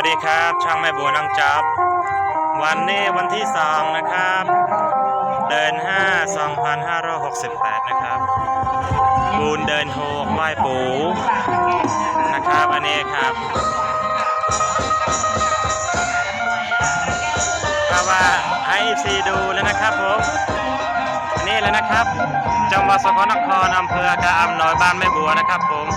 ดีครับช่างแม่บัวนังจับวันนี้วันที่2นะครับเดือน5 2568นะครับบูนเดินโฮกไหว้ปู่นะครับอันนี้ครับเพราะว่าให้FCดูแล้วนะครับผมนี่เลยนะครับจังหวัดสกลนครอำเภอกระอำน้อยบ้านแม่บัวนะครับผม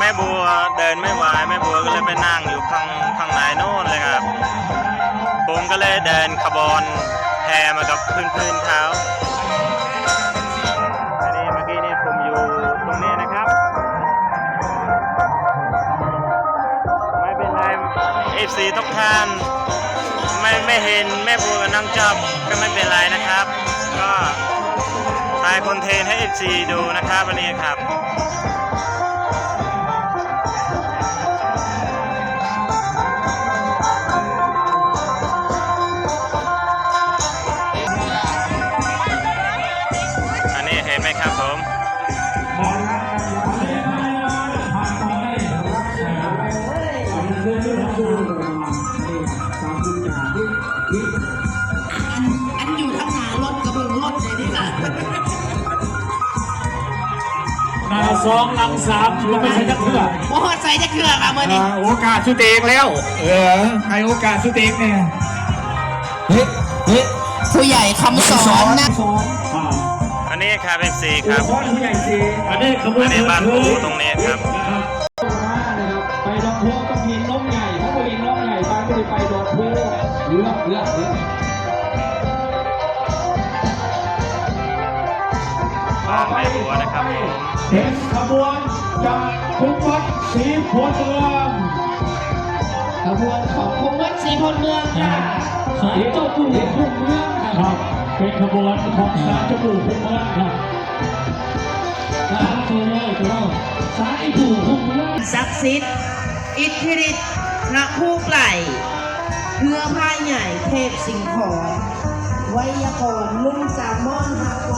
แม่บัวเดินไม่ไหวแม่บัวก็เลยไปนั่งอยู่ข้างในโน่นเลยครับผมก็เลยเดินขบวนแห่มากับพื้นเท้าอันนี้เมื่อกี้นี่ผมอยู่ตรงนี้นะครับไม่เป็นไร FC ทุกท่านไม่เห็นแม่บัวกับนางจับก็ไม่เป็นไรนะครับก็ถ่ายคอนเทนต์ให้ FC ดูนะครับวันนี้ครับเห็นไหมครับผมอันอยู่ข้างหน้ารถกระเบื้องรถเลยนี่แหละสองหลังสามยังไม่ใช่จักเถื่อโอ้ใส่จะเครื่องอ่ะเมื่อนี้โอกาสสุดเองแล้วให้โอกาสสุดเองเนี่ยผู้ใหญ่คำสอนนะอันนี้ครับเป็นสีครับอันนี้ขบวนบ้านปูตรงนี้ครับไปดอนพูก็มีน้องใหญ่เขาไปเองน้องใหญ่ไปก็เลยไปดอนพูเลือกบ้านแม่บัวนะครับผมเห็นขบวนจากคุ้มวัดศรีพลเมืองขบวนของคุ้มวัดศรีพลเมืองค่ะสายเจ้าปู่คุ้มเมืองครับเป็นขบวนของสายเจ้าปู่คุ้มเมืองครับสายปู่คุ้มเมืองศักดิ์สิทธิ์อิทธิฤทธิ์พระผู้ไกลเพื่อพายใหญ่เทพสิงห์ขอไวยากรณ์ลุ่มสามม่อนหักไว